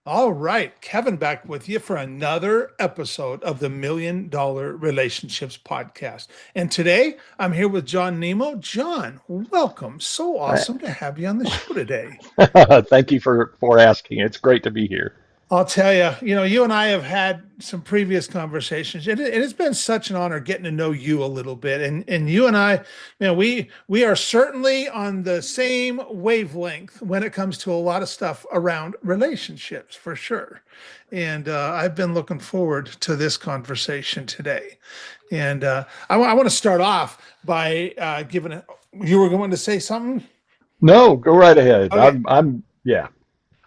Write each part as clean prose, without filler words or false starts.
All right, Kevin back with you for another episode of the $1 Million Relationships Podcast. And today I'm here with John Nimmo. John, welcome. So Uh, awesome to have you on the show today. Thank you for asking. It's great to be here. I'll tell you, you and I have had some previous conversations. It has been such an honor getting to know you a little bit. And you and I, we are certainly on the same wavelength when it comes to a lot of stuff around relationships, for sure. And I've been looking forward to this conversation today. And I want to start off by giving it. You were going to say something? No, go right ahead. Okay. Yeah.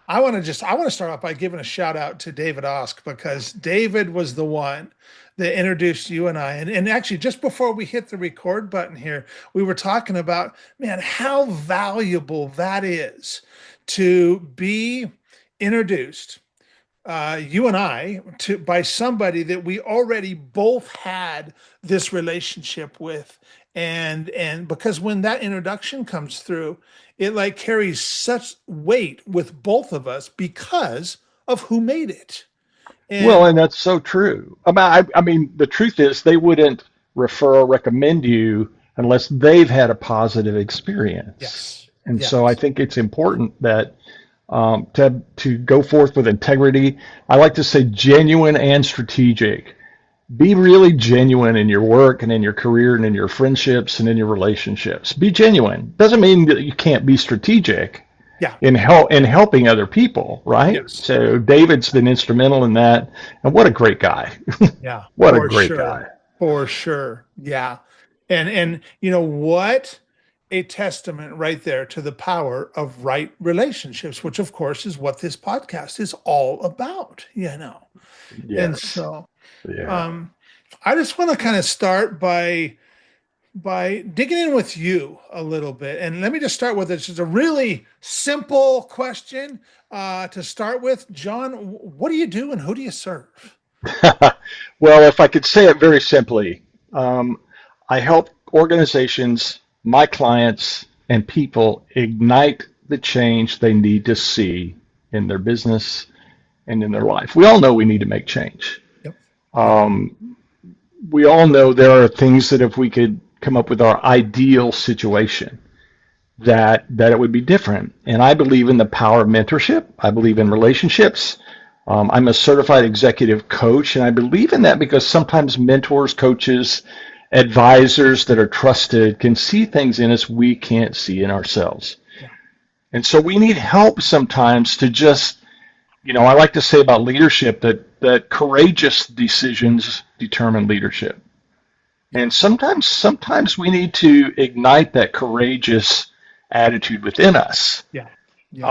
I want to start off by giving a shout out to David Osk because David was the one that introduced you and I. And actually, just before we hit the record button here, we were talking about, man, how valuable that is to be introduced, you and I, to by somebody that we already both had this relationship with. And because when that introduction comes through, it like carries such weight with both of us because of who made it. Well, And and that's so true. I mean, the truth is they wouldn't refer or recommend you unless they've had a positive experience. yes, And so I yes, think it's important that to go forth with integrity. I like to say genuine and strategic. Be really genuine in your work and in your career and in your friendships and in your relationships. Be genuine. Doesn't mean that you can't be strategic yeah, in helping other people, right? yes, So David's been instrumental in that, and what a great guy. yeah, What a for great sure, guy. for sure, yeah. And you know what? A testament right there to the power of right relationships, which of course is what this podcast is all about, And Yes. so Yeah. um, I just want to kind of start by digging in with you a little bit. And let me just start with this. It's a really simple question to start with. John, what do you do and who do you serve? Well, if I could say it very simply, um, I help organizations, my clients, and people ignite the change they need to see in their business and in their life. We all know we need to make change. Yep. Yep. Um, we all know there are things that if we could come up with our ideal situation, that it would be different. And I believe in the power of mentorship. I believe in relationships. I'm a certified executive coach, and I believe in that because sometimes mentors, coaches, advisors that are trusted can see things in us we can't see in ourselves. Yeah. And so we need help sometimes to just, I like to say about leadership that courageous decisions determine leadership. Yeah. And sometimes we need to ignite that courageous attitude within us. Yeah. Yeah.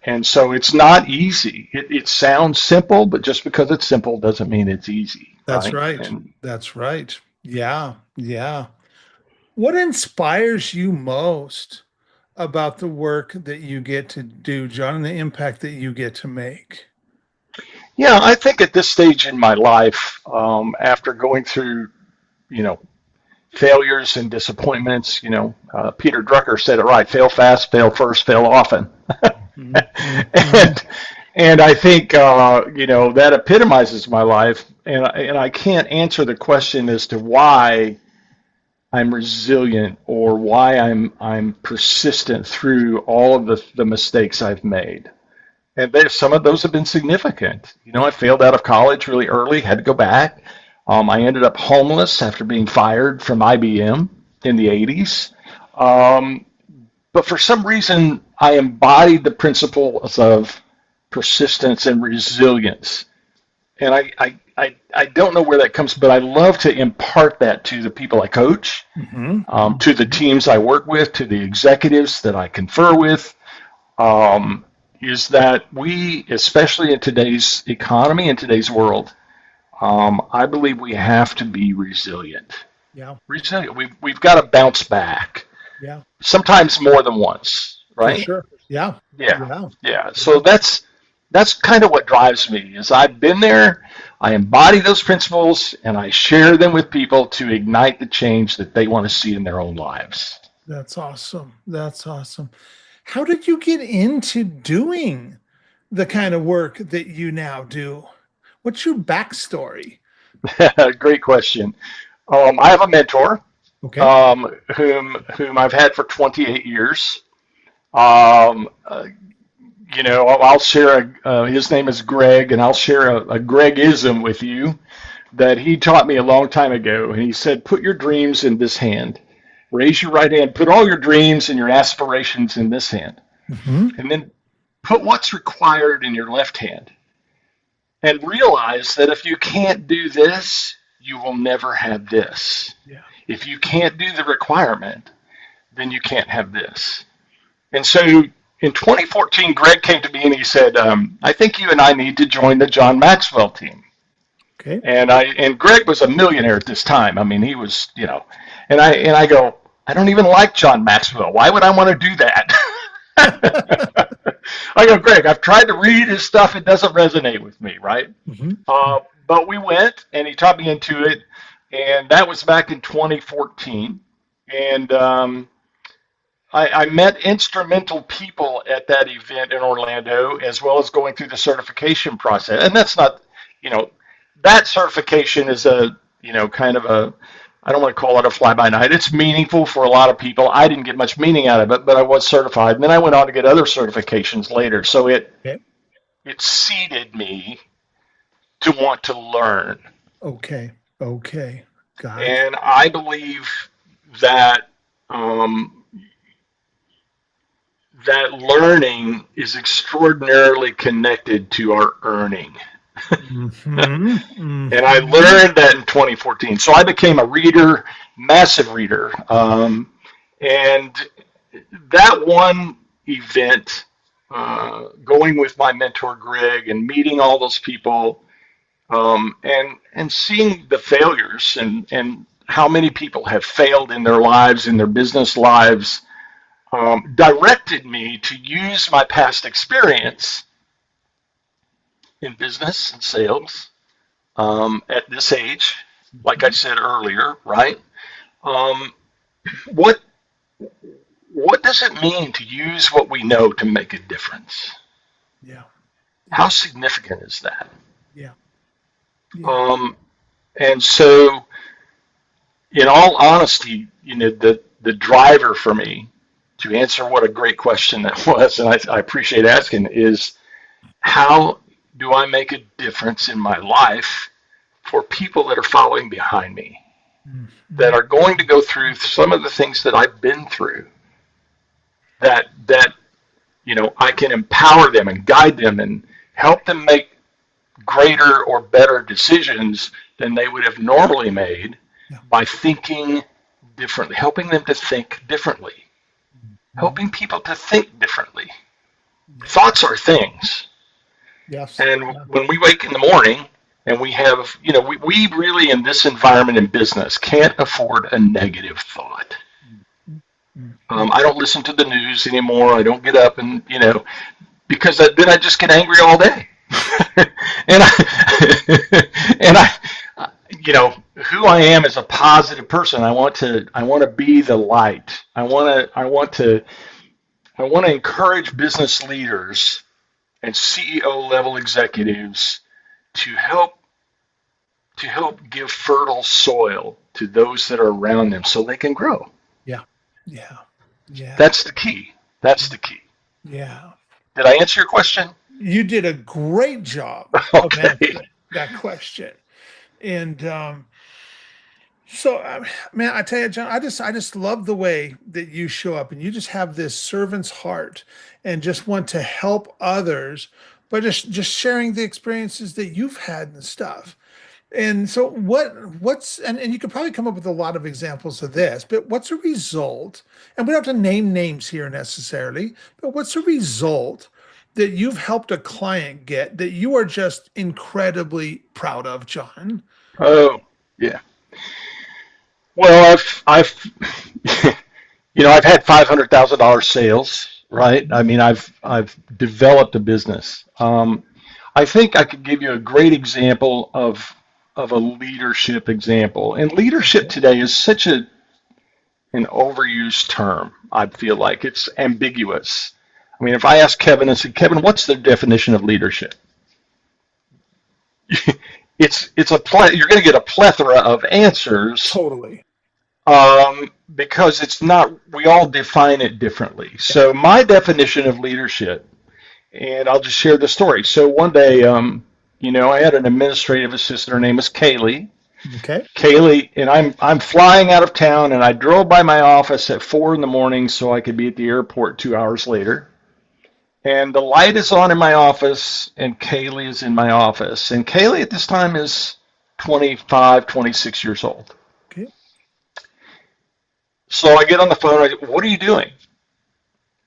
And so it's not easy. It sounds simple, but just because it's simple doesn't mean it's easy, That's right? right. And That's right. Yeah. Yeah. What inspires you most about the work that you get to do, John, and the impact that you get to make? yeah, I think at this stage in my life, after going through, you know, failures and disappointments, Peter Drucker said it right: fail fast, fail first, fail often. Mhm, mhm, mhm. and and I think that epitomizes my life, and I can't answer the question as to why I'm resilient or why I'm persistent through all of the mistakes I've made. And some of those have been significant. Yeah. I failed out of college really early, had to go back. I ended up homeless after being fired from IBM in the 80s. Um, but for some reason, I embodied the principles of persistence and resilience. And I don't know where that comes, but I love to impart that to the people I coach, Hmm. to the teams I work with, to the executives that I confer with, um, is that we, especially in today's economy, in today's world, I believe we have to be resilient. Yeah. Resilient. We've got to bounce back, Yeah. sometimes more than once, For right? sure. Yeah. Yeah, Yeah. yeah. So Yeah. that's kind of what drives me. Is I've been there, I embody those principles, and I share them with people to ignite the change that they want to see in their own lives. That's awesome. That's awesome. How did you get into doing the kind of work that you now do? What's your backstory? Great question. I have a mentor, Okay. whom I've had for 28 years. Um, uh, I'll share his name is Greg, and I'll share a Gregism with you that he taught me a long time ago. And he said, put your dreams in this hand. Raise your right hand. Put all your dreams and your aspirations in this hand. Hmm. And then put what's required in your left hand. And realize that if you can't do this, you will never have this. Yeah. If you can't do the requirement, then you can't have this. And so in 2014, Greg came to me and he said, I think you and I need to join the John Maxwell team. Okay. And Greg was a millionaire at this time. I mean, he was, and I go, I don't even like John Maxwell. Why would I want to do that? I go, Greg, I've tried to read his stuff. It doesn't resonate with me, right? Hmm. But we went, and he taught me into it, and that was back in 2014. And I met instrumental people at that event in Orlando, as well as going through the certification process. And that's not, you know, that certification is kind of a, I don't want to call it a fly by night. It's meaningful for a lot of people. I didn't get much meaning out of it, but I was certified. And then I went on to get other certifications later. So Okay. it seeded me to want to learn. Okay. Okay. Got it. And I believe that um, that learning is extraordinarily connected to our earning. Hmm. And I Hmm. learned that in 2014. So I became a reader, massive reader. And that one event, going with my mentor Greg and meeting all those people, and seeing the failures and how many people have failed in their lives, in their business lives, directed me to use my past experience in business and sales, at this age, like I said earlier, right? Um, what what does it mean to use what we know to make a difference? Yeah. How Yeah. significant is that? Yeah. Yeah. Um, and so, in all honesty, the driver for me to answer what a great question that was, and I appreciate asking, is how do I make a difference in my life for people that are following behind me, that Hmm. are going to go through some of the things that I've been through, that I can empower them and guide them and help them make greater or better decisions than they would have normally made Yeah. by thinking differently, helping them to think differently, Hmm. helping people to think differently. Yeah. Thoughts are things. Yes. And Yeah. when we wake in the morning and we have, we really in this environment in business can't afford a negative thought. Hmm. I don't listen to the news anymore. I don't get up and, because then I just get angry all day. and I, and who I am as a positive person. I want to be the light. I want to encourage business leaders and CEO level executives to help give fertile soil to those that are around them so they can grow. Yeah. Yeah. Yeah. That's the key. That's the key. Yeah. Did I answer your question? You did a great job of Okay. answering that question. And so, man, I tell you, John, I just love the way that you show up, and you just have this servant's heart, and just want to help others, but just sharing the experiences that you've had and stuff. And so, what's and you could probably come up with a lot of examples of this, but what's a result? And we don't have to name names here necessarily, but what's a result that you've helped a client get that you are just incredibly proud of, John? Oh, yeah. Well, I've had $500,000 sales, right? I mean, I've developed a business. I think I could give you a great example of a leadership example. And leadership Okay. today is such an overused term. I feel like it's ambiguous. I mean, if I ask Kevin and said, Kevin, what's the definition of leadership? You're going to get a plethora of answers, Totally. because it's not. We all define it differently. So my definition of leadership, and I'll just share the story. So one day, I had an administrative assistant. Her name was Kaylee. Okay. Kaylee, and I'm flying out of town, and I drove by my office at 4 in the morning so I could be at the airport 2 hours later. And the light is on in my office, and Kaylee is in my office. And Kaylee at this time is 25, 26 years old. Okay. So I get on the phone. I go, what are you doing?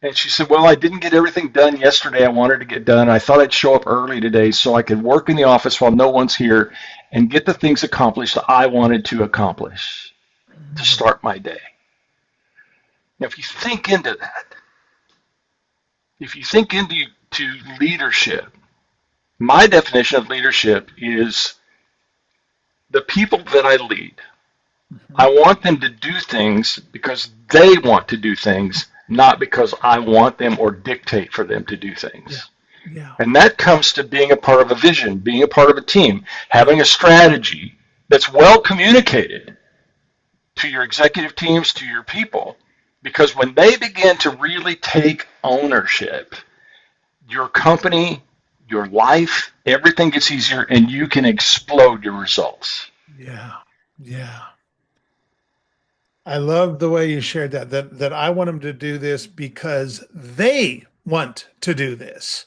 And she said, well, I didn't get everything done yesterday I wanted to get done. I thought I'd show up early today so I could work in the office while no one's here and get the things accomplished that I wanted to accomplish to start my day. Now, if you think into that, if you think into leadership, my definition of leadership is the people that I lead. I want them to do things because they want to do things, not because I want them or dictate for them to do things. Yeah. And that comes to being a part of a vision, being a part of a team, having a strategy that's well communicated to your executive teams, to your people. Because when they begin to really take ownership, your company, your life, everything gets easier and you can explode your results. Yeah. Yeah. I love the way you shared that I want them to do this because they want to do this.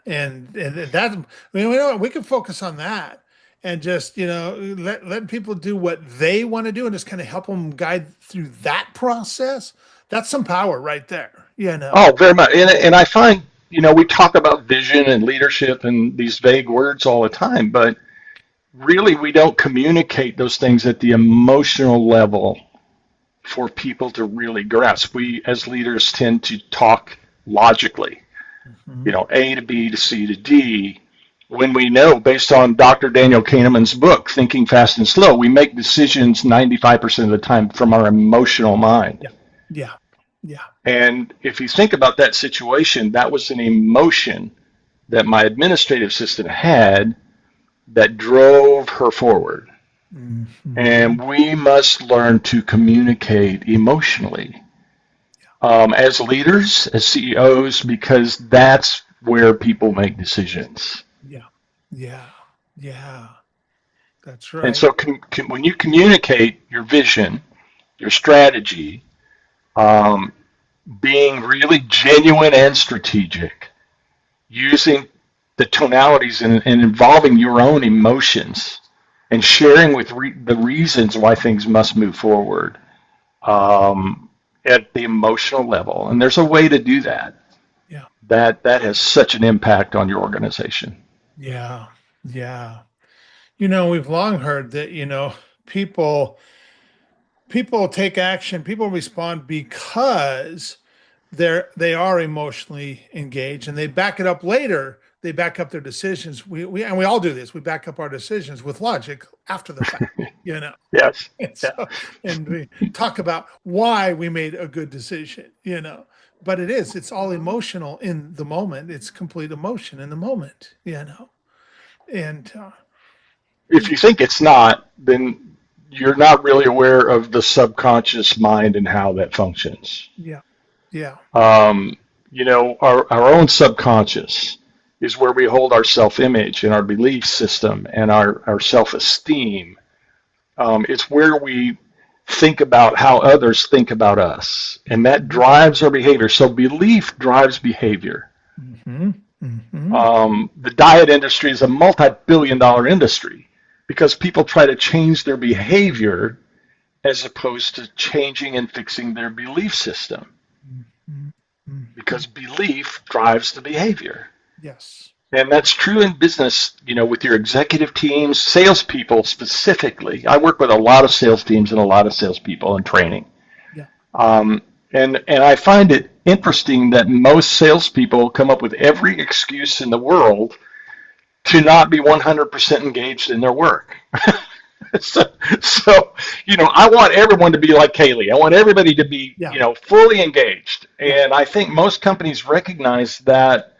And that, I mean, we can focus on that and just, let people do what they want to do and just kind of help them guide through that process. That's some power right there. Oh, very much. And I find, we talk about vision and leadership and these vague words all the time, but really we don't communicate those things at the emotional level for people to really grasp. We, as leaders, tend to talk logically, A to B to C to D, when we know, based on Dr. Daniel Kahneman's book, Thinking Fast and Slow, we make decisions 95% of the time from our emotional mind. Yeah. Yeah. And if you think about that situation, that was an emotion that my administrative assistant had that drove her forward. Mm-hmm. And we must learn to communicate emotionally as leaders, as CEOs, because that's where people make decisions. Yeah. That's right. And so when you communicate your vision, your strategy, being really genuine and strategic, using the tonalities and involving your own emotions and sharing with the reasons why things must move forward at the emotional level. And there's a way to do that. Yeah. That has such an impact on your organization. Yeah. We've long heard that, people take action, people respond because they are emotionally engaged and they back it up later. They back up their decisions. We all do this. We back up our decisions with logic after the fact, Yes. And we talk about why we made a good decision, but it's all emotional in the moment. It's complete emotion in the moment, and if you think it's not, then you're not really aware of the subconscious mind and how that functions. Yeah. Our own subconscious is where we hold our self-image and our belief system and our self-esteem. It's where we think about how others think about us, and that drives our behavior. So belief drives behavior. Mm-hmm. The diet industry is a multi-billion-dollar industry because people try to change their behavior as opposed to changing and fixing their belief system. Because belief drives the behavior. Yes. And that's true in business, with your executive teams, salespeople specifically. I work with a lot of sales teams and a lot of salespeople in training. Yeah. And I find it interesting that most salespeople come up with every excuse in the world to not be 100% engaged in their work. so, so, I want everyone to be like Kaylee. I want everybody to be, Yeah. fully engaged. Yeah. And I think most companies recognize that,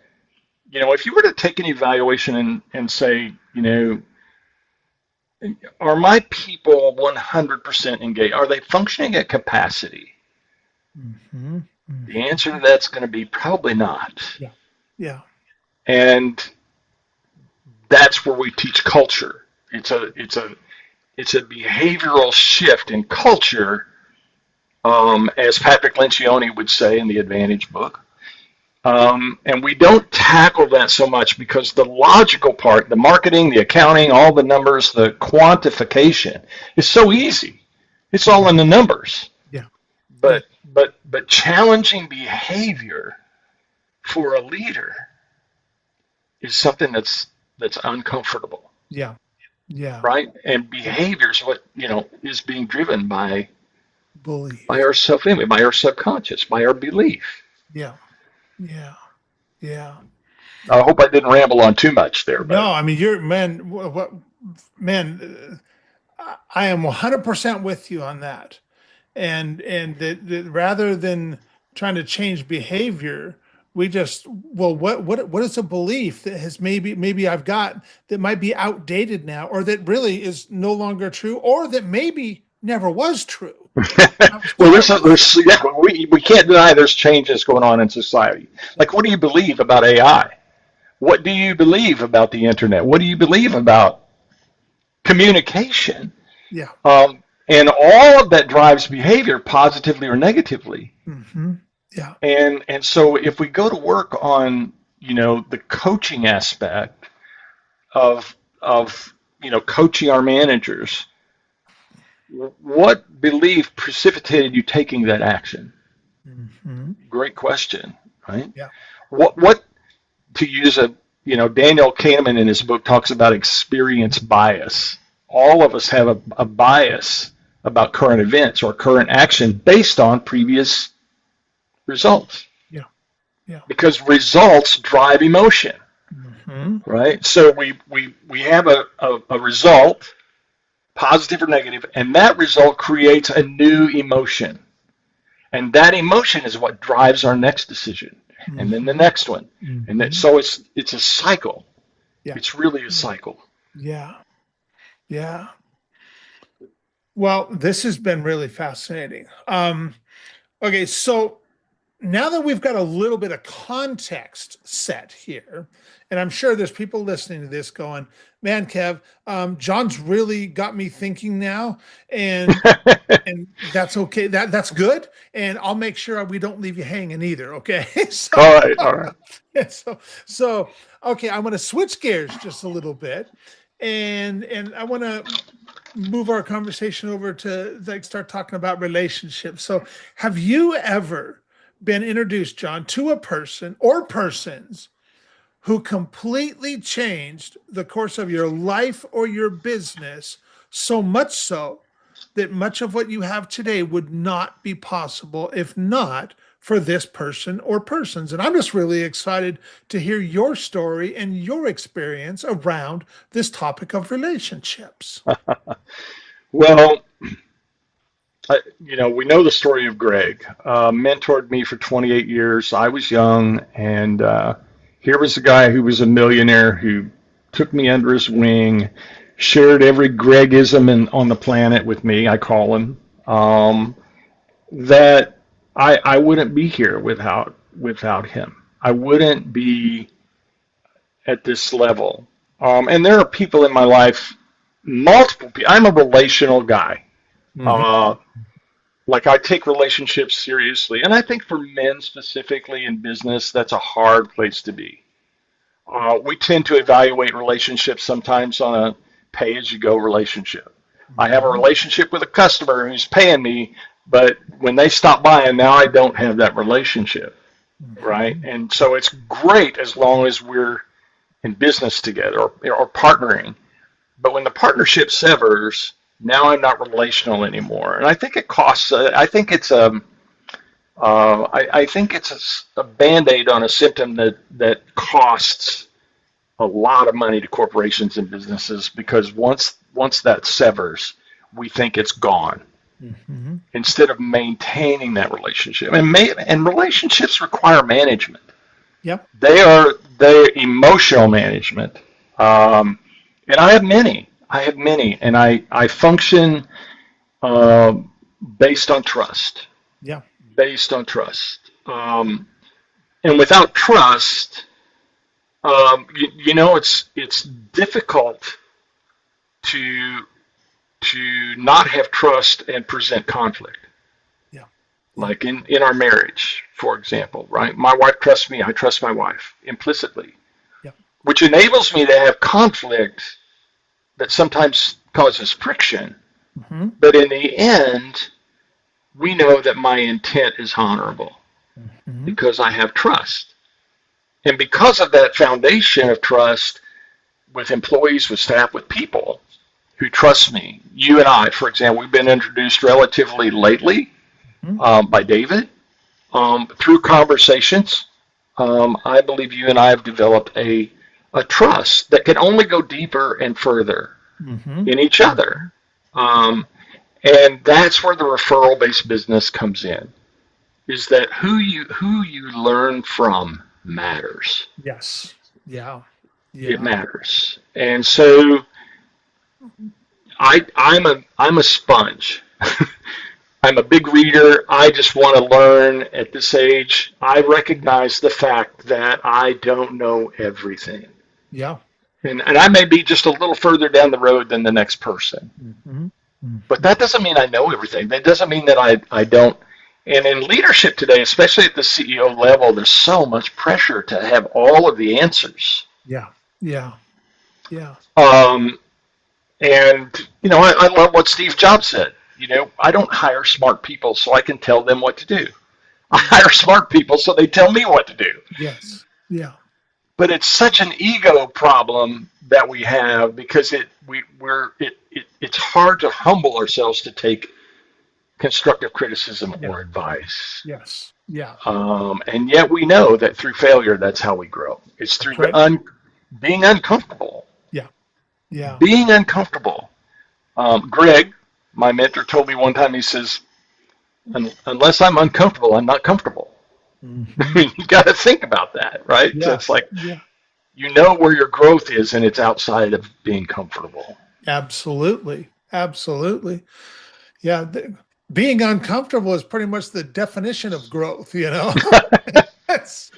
if you were to take an evaluation and say, are my people 100% engaged? Are they functioning at capacity? Mm-hmm. The answer to that's going to be probably not. Yeah. Yeah. And that's where we teach culture. It's a behavioral shift in culture, as Patrick Lencioni would say in the Advantage book. And we don't tackle that so much because the logical part, the marketing, the accounting, all the numbers, the quantification is so easy. It's all in the numbers. Yeah. Yeah. But challenging behavior for a leader is something that's uncomfortable, Yeah. Yeah. right? And behavior is what is being driven by Belief. our self-image, by our subconscious, by our belief. Yeah. Yeah. Yeah. I hope I didn't ramble on too much there, but No, I mean, you're man. What man? I am 100% with you on that. And that rather than trying to change behavior, we just what is a belief that has maybe I've got that might be outdated now, or that really is no longer true, or that maybe never was true. I'm well, sorry. we can't deny there's changes going on in society. Like, what do you believe about AI? What do you believe about the internet? What do you believe about communication? Yeah. And all of that drives behavior positively or negatively. Mm-hmm. Yeah. And so if we go to work on, the coaching aspect of coaching our managers, what belief precipitated you taking that action? Mm-hmm. Great question, right? Yeah. What to use Daniel Kahneman in his book talks about experience bias. All of us have a bias about current events or current action based on previous results. Yeah. Yeah. Because results drive emotion, Mm-hmm. right? So we have a result, positive or negative, and that result creates a new emotion. And that emotion is what drives our next decision, and then the Mm-hmm. next one. And Mm-hmm. so it's a cycle. Yeah. It's really a cycle. Yeah. Yeah. Well, this has been really fascinating. Okay, so now that we've got a little bit of context set here, and I'm sure there's people listening to this going, "Man, Kev, John's really got me thinking now," and that's okay. That's good, and I'll make sure we don't leave you hanging either. Okay, so All right. so okay, I'm going to switch gears just a little bit, and I want to move our conversation over to like start talking about relationships. So, have you ever been introduced, John, to a person or persons who completely changed the course of your life or your business, so much so that much of what you have today would not be possible if not for this person or persons? And I'm just really excited to hear your story and your experience around this topic of relationships. Well, we know the story of Greg. Mentored me for 28 years. I was young, and here was a guy who was a millionaire who took me under his wing, shared every Gregism on the planet with me, I call him, that I wouldn't be here without him. I wouldn't be at this level. And there are people in my life, multiple people. I'm a relational guy. Mhm. Uh, like, I take relationships seriously, and I think for men specifically in business, that's a hard place to be. We tend to evaluate relationships sometimes on a pay-as-you-go relationship. I have a Mhm. relationship with a customer who's paying me, but when they stop buying, now I don't have that relationship, right? Mhm. And so it's great as long as we're in business together or partnering. But when the partnership severs, now I'm not relational anymore, and I think it costs. I think it's I think it's a band-aid on a symptom that costs a lot of money to corporations and businesses because once that severs, we think it's gone Mm-hmm. instead of maintaining that relationship. And relationships require management. Yep. They're emotional management. Um, and I have many. And I function based on trust. Yeah. Based on trust. And without trust, it's difficult to not have trust and present conflict. Yeah. Yeah. Like in our marriage, for example, right? My wife trusts me, I trust my wife implicitly, Yeah. which enables me to have conflict that sometimes causes friction. Mm-hmm. But in the end, we know that my intent is honorable Mm-hmm. because I have trust. And because of that foundation of trust with employees, with staff, with people who trust me, you and I, for example, we've been introduced relatively lately Mm-hmm. by David through conversations. I believe you and I have developed a trust that can only go deeper and further Mm-hmm. in each other. Um, and that's where the referral-based business comes in, is that who you learn from matters. Yes. Yeah. It Yeah. matters. And so I'm a sponge. I'm a big reader. I just want to learn at this age. I recognize the fact that I don't know everything. Yeah. And I may be just a little further down the road than the next person. Mm-hmm. But Mm-hmm. that doesn't mean I know everything. That doesn't mean that I don't. And in leadership today, especially at the CEO level, there's so much pressure to have all of the answers. Yeah. Yeah. Yeah. Um, and, I love what Steve Jobs said. I don't hire smart people so I can tell them what to do. I Mm-hmm. hire smart people so they tell me what to do. Yes. Yeah. But it's such an ego problem that we have because it's hard to humble ourselves to take constructive criticism Yeah. or advice. Yes. Yeah. And yet we know that through failure, that's how we grow. It's That's through right. being uncomfortable. Yeah. Yeah. Being uncomfortable. Greg, my mentor, told me one time, he says, unless I'm uncomfortable, I'm not comfortable. I Mm-hmm. mean, you got to think about that, right? So it's Yes. like, Yeah. you know where your growth is, and it's outside of being comfortable. Absolutely. Absolutely. Yeah. Being uncomfortable is pretty much the definition of growth, you know? That's,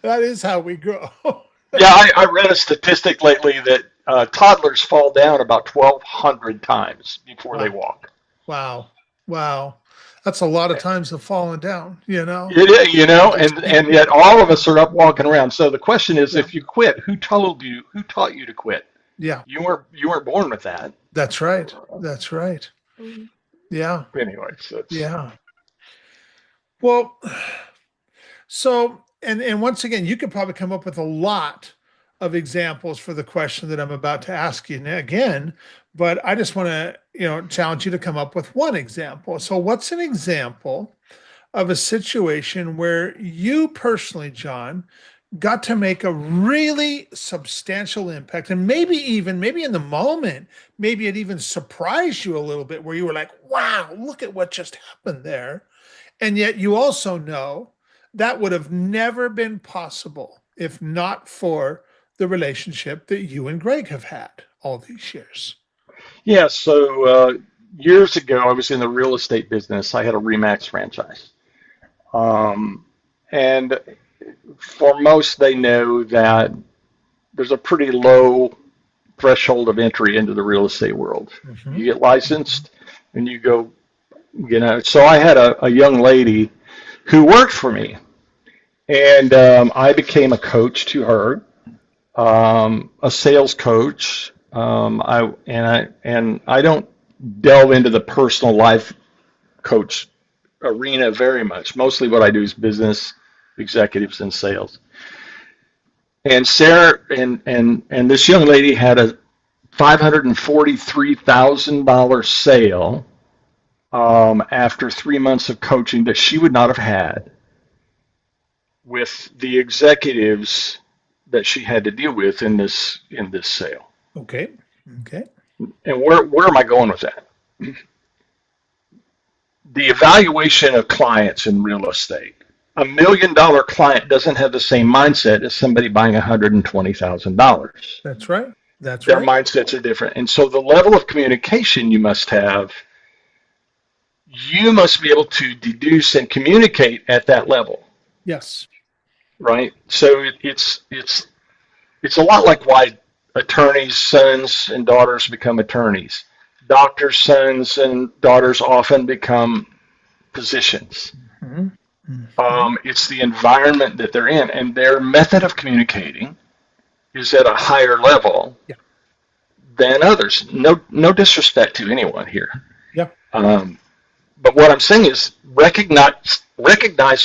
that is how we grow. Yeah, I read a statistic lately that toddlers fall down about 1,200 times before they Wow. walk. Wow. Wow. That's a lot of times of falling down, you know? It is, Just and keep, yet all of us are up walking around. So the question is, yeah. if you quit, who told you? Who taught you to quit? Yeah. You weren't born with that. That's right. That's right. Yeah. Anyway, so it's Yeah. Well, so and once again, you could probably come up with a lot of examples for the question that I'm about to ask you again, but I just want to, challenge you to come up with one example. So what's an example of a situation where you personally, John, got to make a really substantial impact, and maybe in the moment, maybe it even surprised you a little bit where you were like, wow, look at what just happened there. And yet you also know that would have never been possible if not for the relationship that you and Greg have had all these years. yeah. So years ago, I was in the real estate business. I had a Remax franchise, and for most, they know that there's a pretty low threshold of entry into the real estate world. Mm-hmm. You get licensed, and you go. So I had a young lady who worked for me, and I became a coach to her, a sales coach. I don't delve into the personal life coach arena very much. Mostly what I do is business executives and sales. And Sarah and this young lady had a $543,000 sale after 3 months of coaching that she would not have had with the executives that she had to deal with in this sale. Okay. Okay. And where am I going with that? The evaluation of clients in real estate. $1 million client doesn't have the same mindset as somebody buying $120,000. That's right. That's Their right. mindsets are different. And so the level of communication you must have, you must be able to deduce and communicate at that level, Yes. right? So it's a lot like why attorneys' sons and daughters become attorneys. Doctors' sons and daughters often become physicians. Mm-hmm. Mm-hmm. It's the environment that they're in, and their method of communicating is at a higher level Yeah. than others. No disrespect to anyone here. Yeah. But what I'm saying is recognize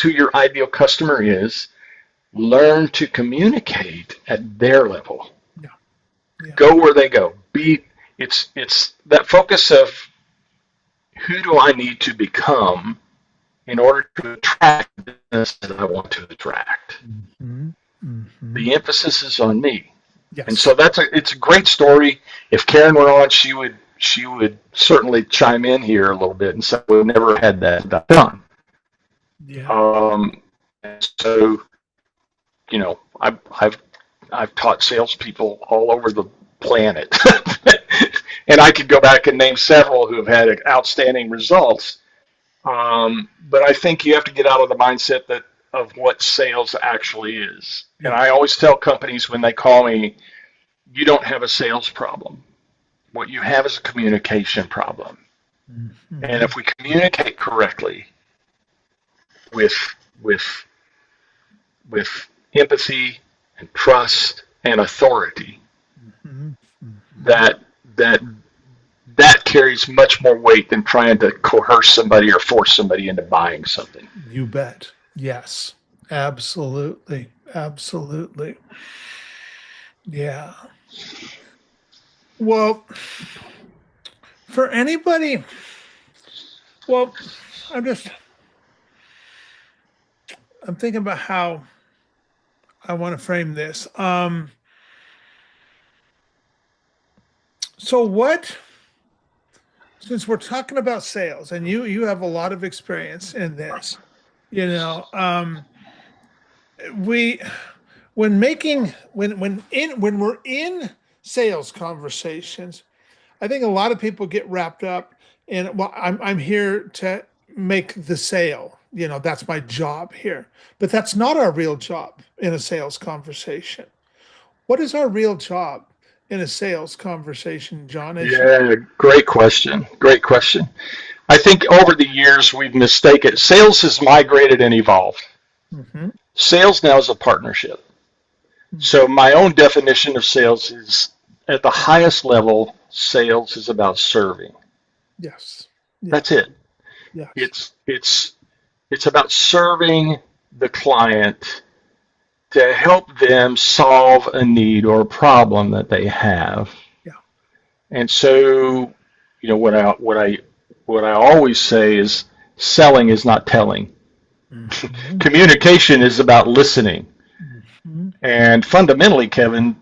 who your ideal customer is. Learn to communicate at their level. Yeah. Yeah. Go where they go. It's that focus of who do I need to become in order to attract the business that I want to attract. Mm-hmm. Mm-hmm. The emphasis is on me. Yes. And so it's a great story. If Karen were on, she would certainly chime in here a little bit and say we've never had that done. Yeah. And so, you know, I've taught salespeople all over the planet, and I could go back and name several who have had outstanding results. But I think you have to get out of the mindset of what sales actually is. Yeah. And I always tell companies when they call me, you don't have a sales problem. What you have is a communication problem. Mm-hmm. And if we communicate correctly with empathy and trust and authority, Mm-hmm. Mm-hmm. that carries much more weight than trying to coerce somebody or force somebody into buying something. You bet. Yes. Absolutely. Absolutely. Yeah. Well, for anybody, well, I'm thinking about how I want to frame this. So what, since we're talking about sales and you have a lot of experience in this, you know, we when making when we're in sales conversations, I think a lot of people get wrapped up in, well, I'm here to make the sale. You know, that's my job here. But that's not our real job in a sales conversation. What is our real job in a sales conversation, John? Yeah, great question. Great question. I think over the years we've mistaken sales has migrated and evolved. Mm-hmm. Sales now is a partnership. So my own definition of sales is at the highest level, sales is about serving. Yes. Yeah. That's it. Yes. It's about serving the client to help them solve a need or a problem that they have. Yeah. And so, you know, what I always say is selling is not telling. Mm-hmm. Communication is about listening. Mm-hmm. And fundamentally, Kevin,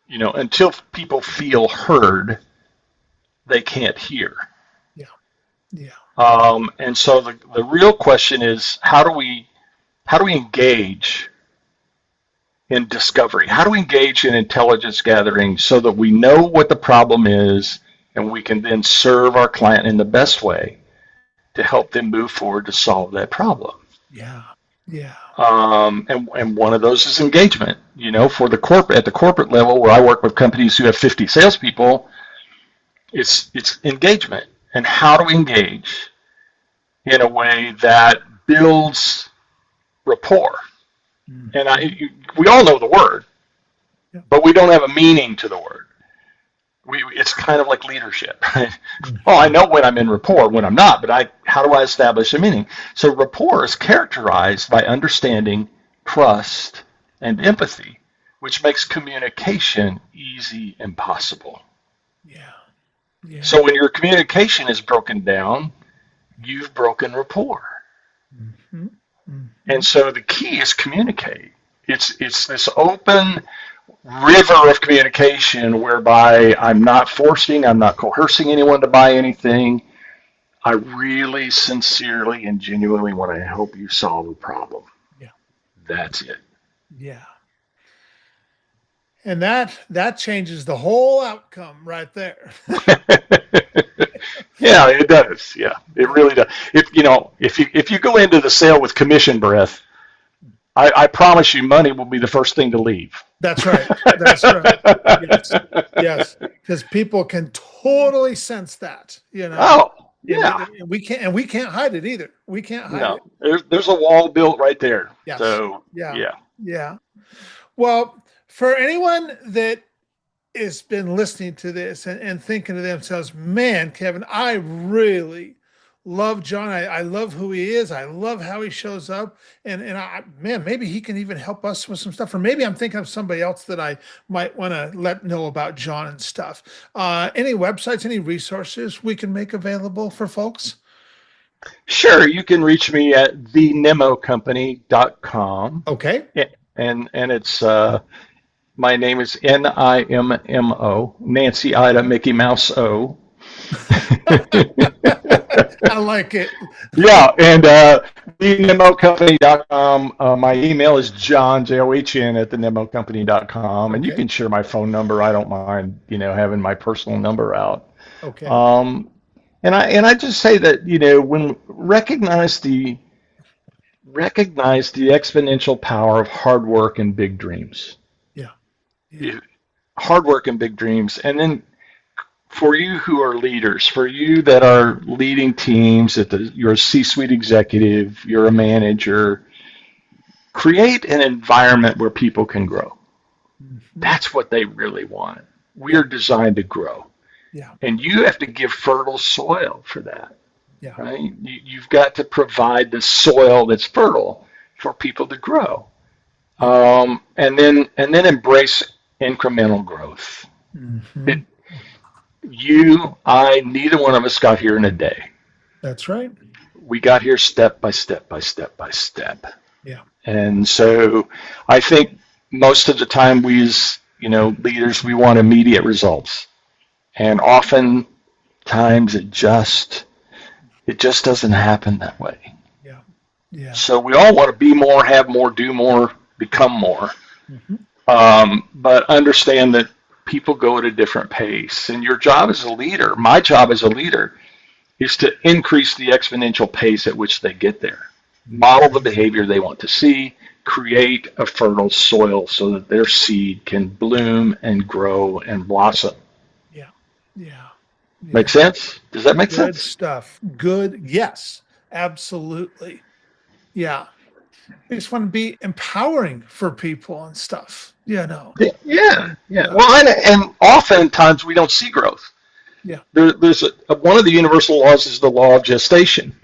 you know, until people feel heard, they can't hear. Yeah. Yeah. And so the real question is how do we engage in discovery? How do we engage in intelligence gathering so that we know what the problem is and we can then serve our client in the best way to help them move forward to solve that problem? Yeah. Yeah. And one of those is engagement. You know, for at the corporate level where I work with companies who have 50 salespeople, it's engagement. And how do we engage in a way that builds rapport? Mm-hmm. And we all know the word, Yeah. but we don't have a meaning to the word. It's kind of like leadership. Right? Oh, I know when I'm in rapport, when I'm not, but how do I establish a meaning? So rapport is characterized by understanding, trust, and empathy, which makes communication easy and possible. Yeah. Yeah. So when your communication is broken down, you've broken rapport. Mm-hmm. Mm-hmm. And so the key is communicate. It's this open river of communication whereby I'm not forcing, I'm not coercing anyone to buy anything. I really sincerely and genuinely want to help you solve a problem. Yeah. That's it. Yeah. And that changes the whole outcome right there. Yeah, it does. Yeah, it Yeah. really does. If you go into the sale with commission breath, I promise you, money will be the first thing to leave. That's right. That's right. Yes. Yes. Because people can totally sense that, Oh, and yeah. we can't hide it either. We can't hide No, it. there's a wall built right there. Yes. So Yeah. yeah. Yeah. Well, for anyone that has been listening to this and thinking to themselves, man, Kevin, I really love John. I love who he is. I love how he shows up. And man, maybe he can even help us with some stuff. Or maybe I'm thinking of somebody else that I might want to let know about John and stuff. Any websites, any resources we can make available for folks? Sure, you can reach me at thenimmocompany.com. Okay. And it's my name is Nimmo, Nancy Ida Mickey Mouse O. I like it. Yeah, and thenimmocompany.com. My email is john at thenimmocompany.com, and you Okay. can share my phone number. I don't mind, having my personal number out. Okay. Um, and I just say that, when recognize the exponential power of hard work and big dreams. Yeah. Yeah. You- Hard work and big dreams, and then for you who are leaders, for you that are leading teams, you're a C-suite executive, you're a manager, create an environment where people can grow. Mhm. That's what they really want. We Yeah. are designed to grow, Yeah. and you have to give fertile soil for that, Yeah. right? You've got to provide the soil that's fertile for people to grow, Yeah. and then embrace incremental growth. It, Hmm. neither one of us got here in a day. That's right. We got here step by step by step by step. Yeah. And so I think most of the time we as, leaders, we want immediate results. And oftentimes it just doesn't happen that way. Yeah. Yeah. So we all want to be more, have more, do more, become more. Hmm. But understand that people go at a different pace. And your job as a leader, my job as a leader, is to increase the exponential pace at which they get there. Model the behavior they want to see, create a fertile soil so that their seed can bloom and grow and blossom. Yeah. Yeah. Make Yeah. sense? Does that make Good sense? stuff. Good. Yes. Absolutely. Yeah. I just want to be empowering for people and stuff. Yeah, yeah. Yeah. Well, and oftentimes we don't see growth. Yeah. There's one of the universal laws is the law of gestation.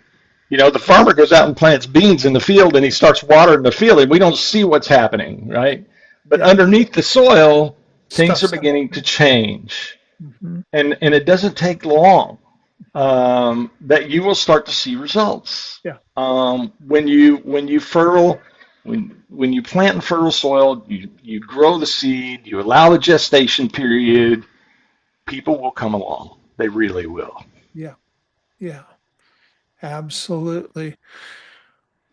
The farmer goes out and plants beans in the field and he starts watering the field and we don't see what's happening, right? But Yeah. underneath the soil, things are Stuff's happening. beginning to change. Hmm. And it doesn't take long that you will start to see results. Yeah. When you plant in fertile soil, you grow the seed, you allow the gestation period, people will come along. They really will. Yeah. Yeah. Absolutely.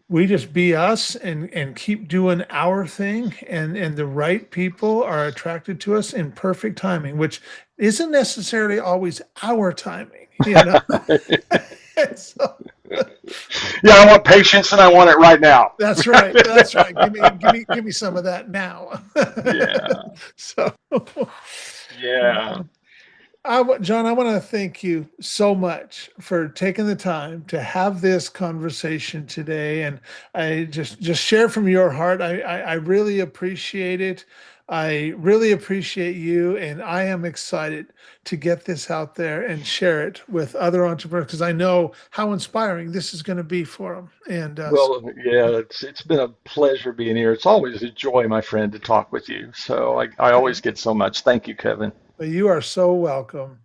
We just be us and keep doing our thing, and the right people are attracted to us in perfect timing, which isn't necessarily always our timing. So Yeah, I want patience and I want it right now. that's right. That's right. Give me some of that now. Yeah, So yeah. John, I want to thank you so much for taking the time to have this conversation today, and I just share from your heart. I really appreciate it. I really appreciate you, and I am excited to get this out there and share it with other entrepreneurs because I know how inspiring this is going to be for them. And Well, yeah, it's been a pleasure being here. It's always a joy, my friend, to talk with you. So I always get so much. Thank you, Kevin. you are so welcome.